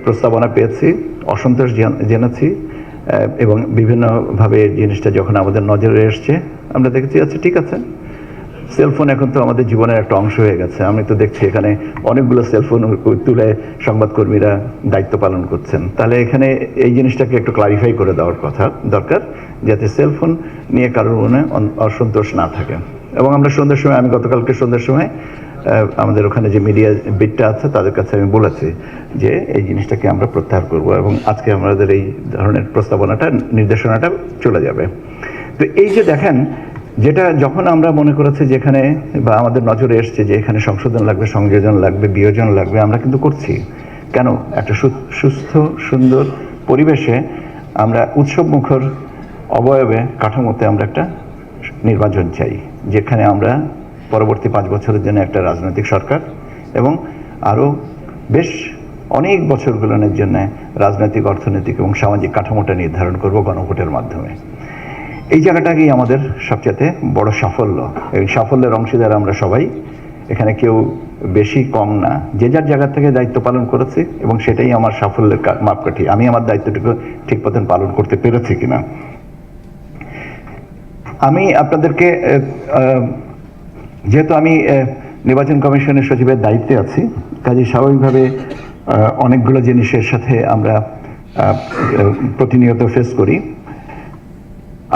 প্রস্তাবনা পেয়েছি, অসন্তোষ জেনেছি, এবং বিভিন্নভাবে জিনিসটা যখন আমাদের নজরে এসছে আমরা দেখেছি আচ্ছা ঠিক আছে, সেলফোন এখন তো আমাদের জীবনের একটা অংশ হয়ে গেছে। আমি তো দেখছি এখানে অনেকগুলো সেলফোন তুলে সংবাদকর্মীরা দায়িত্ব পালন করছেন। তাহলে এখানে এই জিনিসটাকে একটু ক্লারিফাই করে দেওয়ার কথা দরকার, যাতে সেলফোন নিয়ে কারোর মনে অসন্তোষ না থাকে। এবং আমরা সন্ধ্যার সময়, আমি গতকালকে সন্ধ্যার সময় আমাদের ওখানে যে মিডিয়া বিটটা আছে তাদের কাছে আমি বলেছি যে এই জিনিসটাকে আমরা প্রত্যাহার করব, এবং আজকে আমাদের এই ধরনের প্রস্তাবনাটা, নির্দেশনাটা চলে যাবে। তো এই যে দেখেন, যেটা যখন আমরা মনে করেছি যে এখানে, বা আমাদের নজরে এসছে যে এখানে সংশোধন লাগবে, সংযোজন লাগবে, বিয়োজন লাগবে, আমরা কিন্তু করছি। কেন? একটা সুস্থ সুন্দর পরিবেশে আমরা উৎসবমুখর অবয়বে কাঠামোতে আমরা একটা নির্বাচন চাই, যেখানে আমরা পরবর্তী 5 বছরের জন্য একটা রাজনৈতিক সরকার এবং আরও বেশ অনেক বছরগুলোর জন্য রাজনৈতিক, অর্থনৈতিক এবং সামাজিক কাঠামোটা নির্ধারণ করব গণভোটের মাধ্যমে। এই জায়গাটাকেই আমাদের সবচেয়ে বড় সাফল্য। এই সাফল্যের অংশীদার আমরা সবাই, এখানে কেউ বেশি কম না, যে যার জায়গা থেকে দায়িত্ব পালন করেছে, এবং সেটাই আমার সাফল্যের মাপকাঠি, আমি আমার দায়িত্বটুকু ঠিক মতন পালন করতে পেরেছি কিনা। আমি আপনাদেরকে, যেহেতু আমি নির্বাচন কমিশনের সচিবের দায়িত্বে আছি, কাজে স্বাভাবিকভাবে অনেকগুলো জিনিসের সাথে আমরা প্রতিনিয়ত ফেস করি।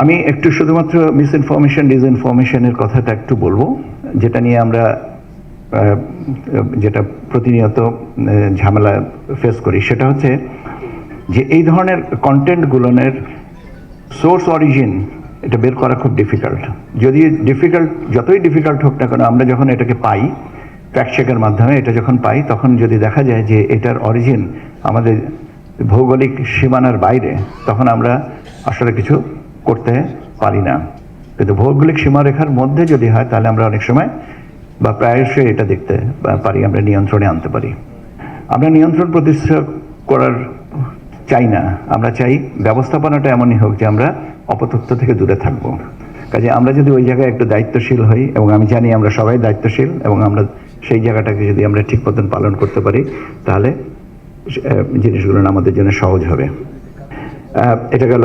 আমি একটু শুধুমাত্র মিসইনফরমেশন, ডিসইনফরমেশনের কথাটা একটু বলবো, যেটা নিয়ে আমরা যেটা প্রতিনিয়ত ঝামেলা ফেস করি। সেটা হচ্ছে যে এই ধরনের কন্টেন্টগুলোর সোর্স অরিজিন এটা বের করা খুব ডিফিকাল্ট। যতই ডিফিকাল্ট হোক না কেন, আমরা যখন এটাকে পাই ফ্যাক্ট চেকের মাধ্যমে, এটা যখন পাই, তখন যদি দেখা যায় যে এটার অরিজিন আমাদের ভৌগোলিক সীমানার বাইরে, তখন আমরা আসলে কিছু করতে পারি না। কিন্তু ভৌগোলিক সীমারেখার মধ্যে যদি হয়, তাহলে আমরা অনেক সময় বা প্রায়শই এটা দেখতে পারি, আমরা নিয়ন্ত্রণে আনতে পারি। আমরা নিয়ন্ত্রণ প্রতিষ্ঠা করার চাই না, আমরা চাই ব্যবস্থাপনাটা এমনই হোক যে আমরা অপতথ্য থেকে দূরে থাকবো। কাজে আমরা যদি ওই জায়গায় একটু দায়িত্বশীল হই, এবং আমি জানি আমরা সবাই দায়িত্বশীল, এবং আমরা সেই জায়গাটাকে যদি আমরা ঠিক মতন পালন করতে পারি, তাহলে জিনিসগুলো আমাদের জন্য সহজ হবে। এটা গেল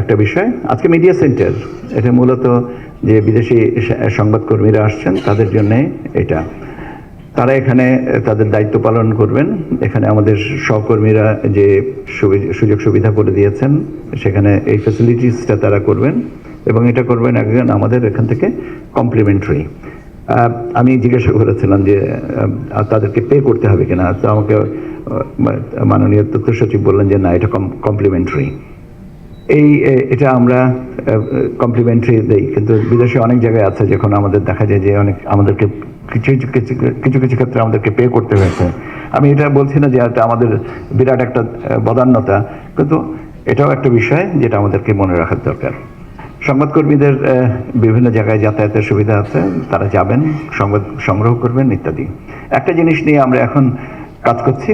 একটা বিষয়। আজকে মিডিয়া সেন্টার, এটা মূলত যে বিদেশি সংবাদকর্মীরা আসছেন তাদের জন্যে এটা, তারা এখানে তাদের দায়িত্ব পালন করবেন। এখানে আমাদের সহকর্মীরা যে সুযোগ সুবিধা করে দিয়েছেন, সেখানে এই ফ্যাসিলিটিসটা তারা করবেন, এবং এটা করবেন একজন আমাদের এখান থেকে কমপ্লিমেন্টারি। আমি জিজ্ঞাসা করেছিলাম যে তাদেরকে পে করতে হবে কিনা, তো আমাকে মাননীয় তথ্য সচিব বললেন যে না, এটা কমপ্লিমেন্টারি। এটা আমরা কমপ্লিমেন্টারি দেই, কিন্তু বিদেশে অনেক জায়গায় আছে যখন আমাদের দেখা যায় যে আমাদেরকে কিছু ক্ষেত্রে আমাদেরকে পে করতে হয়েছে। আমি এটা বলছি না যে এটা আমাদের বিরাট একটা বদান্যতা, কিন্তু এটাও একটা বিষয় যেটা আমাদেরকে মনে রাখার দরকার। সংবাদকর্মীদের বিভিন্ন জায়গায় যাতায়াতের সুবিধা আছে, তারা যাবেন, সংবাদ সংগ্রহ করবেন ইত্যাদি। একটা জিনিস নিয়ে আমরা এখন কাজ করছি,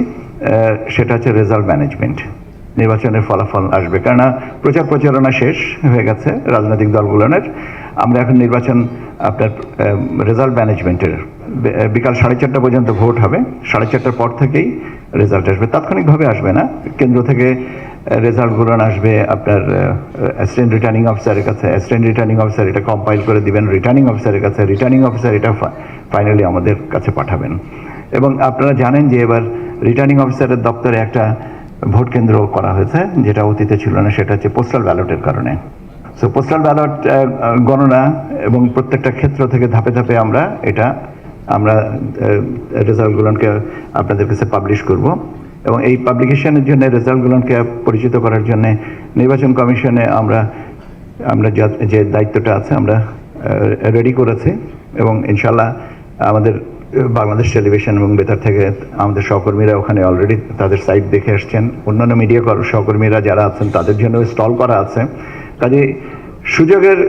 সেটা হচ্ছে রেজাল্ট ম্যানেজমেন্ট। নির্বাচনের ফলাফল আসবে, কেননা প্রচারণা শেষ হয়ে গেছে রাজনৈতিক দলগুলোর। আমরা এখন নির্বাচন আপনার রেজাল্ট ম্যানেজমেন্টের, বিকাল 4:30 পর্যন্ত ভোট হবে, 4:30 পর থেকেই রেজাল্ট আসবে, তাৎক্ষণিকভাবে আসবে না। কেন্দ্র থেকে রেজাল্টগুলো আসবে আপনার অ্যাসিস্ট্যান্ট রিটার্নিং অফিসারের কাছে, অ্যাসিস্ট্যান্ট রিটার্নিং অফিসার এটা কম্পাইল করে দিবেন রিটার্নিং অফিসারের কাছে, রিটার্নিং অফিসার এটা ফাইনালি আমাদের কাছে পাঠাবেন। এবং আপনারা জানেন যে এবার রিটার্নিং অফিসারের দপ্তরে একটা ভোট কেন্দ্র করা হয়েছে, যেটা অতীতে ছিল না, সেটা হচ্ছে পোস্টাল ব্যালটের কারণে। সো পোস্টাল ব্যালট গণনা এবং প্রত্যেকটা ক্ষেত্র থেকে ধাপে ধাপে আমরা রেজাল্টগুলোকে আপনাদের কাছে পাবলিশ করব, এবং এই পাবলিকেশনের জন্য, রেজাল্টগুলোকে পরিচিত করার জন্য নির্বাচন কমিশনে আমরা যে দায়িত্বটা আছে আমরা রেডি করেছি, এবং ইনশাল্লাহ আমাদের বাংলাদেশ টেলিভিশন এবং বেতার থেকে আমাদের সহকর্মীরা ওখানে অলরেডি তাদের সাইট দেখে আসছেন। অন্যান্য মিডিয়া সহকর্মীরা যারা আছেন তাদের জন্য স্টল করা আছে। কাজে সুযোগের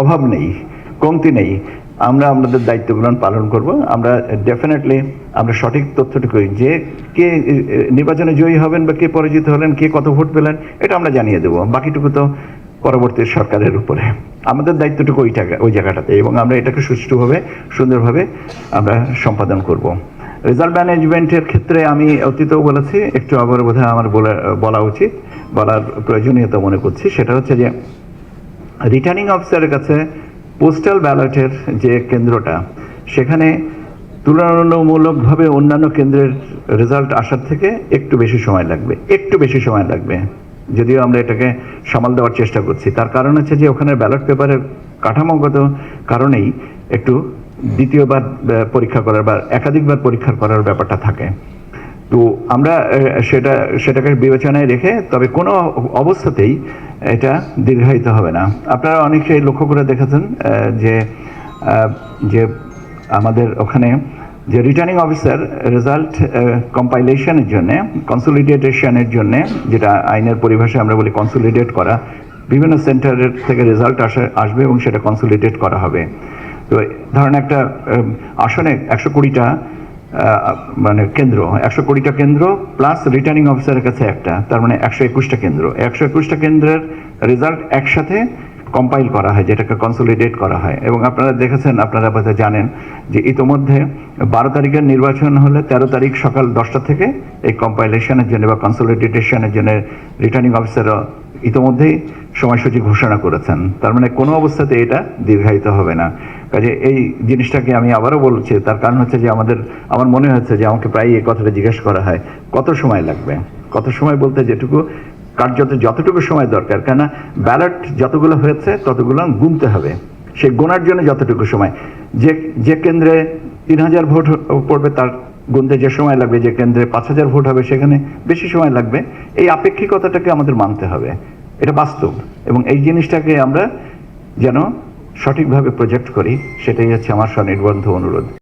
অভাব নেই, কমতি নেই। আমরা আমাদের দায়িত্বগুলো পালন করব। আমরা ডেফিনেটলি আমরা সঠিক তথ্যটুকু, যে কে নির্বাচনে জয়ী হবেন বা কে পরাজিত হলেন, কে কত ভোট পেলেন, এটা আমরা জানিয়ে দেবো। বাকিটুকু তো পরবর্তী সরকারের উপরে, আমাদের দায়িত্বটুকু ওই জায়গাটাতে, এবং আমরা এটাকে সুষ্ঠুভাবে সুন্দরভাবে আমরা সম্পাদন করব। রেজাল্ট ম্যানেজমেন্টের ক্ষেত্রে আমি অতীতেও বলেছি, একটু আবার বোধহয় আমার বলা উচিত, বলার প্রয়োজনীয়তা মনে করছি। সেটা হচ্ছে যে রিটার্নিং অফিসারের কাছে পোস্টাল ব্যালটের যে কেন্দ্রটা, সেখানে তুলনামূলকভাবে অন্যান্য কেন্দ্রের রেজাল্ট আসার থেকে একটু বেশি সময় লাগবে, যদিও আমরা এটাকে সামাল দেওয়ার চেষ্টা করছি। তার কারণ হচ্ছে যে ওখানে ব্যালট পেপারের কাঠামোগত কারণেই একটু দ্বিতীয়বার পরীক্ষা করার বা একাধিকবার পরীক্ষা করার ব্যাপারটা থাকে। তো আমরা সেটাকে বিবেচনায় রেখে, তবে কোনো অবস্থাতেই এটা দীর্ঘায়িত হবে না। আপনারা অনেকেই লক্ষ্য করে দেখেছেন যে আমাদের ওখানে যে রিটার্নিং অফিসার রেজাল্ট কম্পাইলেশনের জন্য, কনসলিডেটেশনের জন্য, যেটা আইনের পরিভাষায় আমরা বলি কনসলিডেট করা, বিভিন্ন সেন্টারের থেকে রেজাল্ট আসবে এবং সেটা কনসলিডেট করা হবে। তো ধরেন একটা আসনে 120টা মানে কেন্দ্র, 120টা কেন্দ্র প্লাস রিটার্নিং অফিসারের কাছে একটা, তার মানে 121টা কেন্দ্র। 121টা কেন্দ্রের রেজাল্ট একসাথে কম্পাইল করা হয়, যেটাকে কনসলিডেট করা হয়। এবং আপনারা দেখেছেন, আপনারা হয়তো জানেন যে ইতোমধ্যে 12 তারিখের নির্বাচন হলে 13 তারিখ সকাল 10টা থেকে এই কম্পাইলেশনের জন্য বা কনসলিডেটেশনের জন্য রিটার্নিং অফিসাররা ইতোমধ্যেই সময়সূচি ঘোষণা করেছেন। তার মানে কোনো অবস্থাতে এটা দীর্ঘায়িত হবে না। কাজে এই জিনিসটাকে আমি আবারও বলছি, তার কারণ হচ্ছে যে আমার মনে হচ্ছে যে আমাকে প্রায় এই কথাটা জিজ্ঞেস করা হয়, কত সময় লাগবে। কত সময় বলতে যেটুকু কার্যত যতটুকু সময় দরকার, কেন ব্যালট যতগুলো হয়েছে ততগুলো গুনতে হবে, সেই গোনার জন্য যতটুকু সময়। যে কেন্দ্রে 3000 ভোট পড়বে তার গুনতে যে সময় লাগবে, যে কেন্দ্রে 5000 ভোট হবে সেখানে বেশি সময় লাগবে। এই আপেক্ষিকতাটাকে আমাদের মানতে হবে, এটা বাস্তব। এবং এই জিনিসটাকে আমরা যেন সঠিকভাবে প্রজেক্ট করি, সেটাই হচ্ছে আমার স্বনির্বন্ধ অনুরোধ।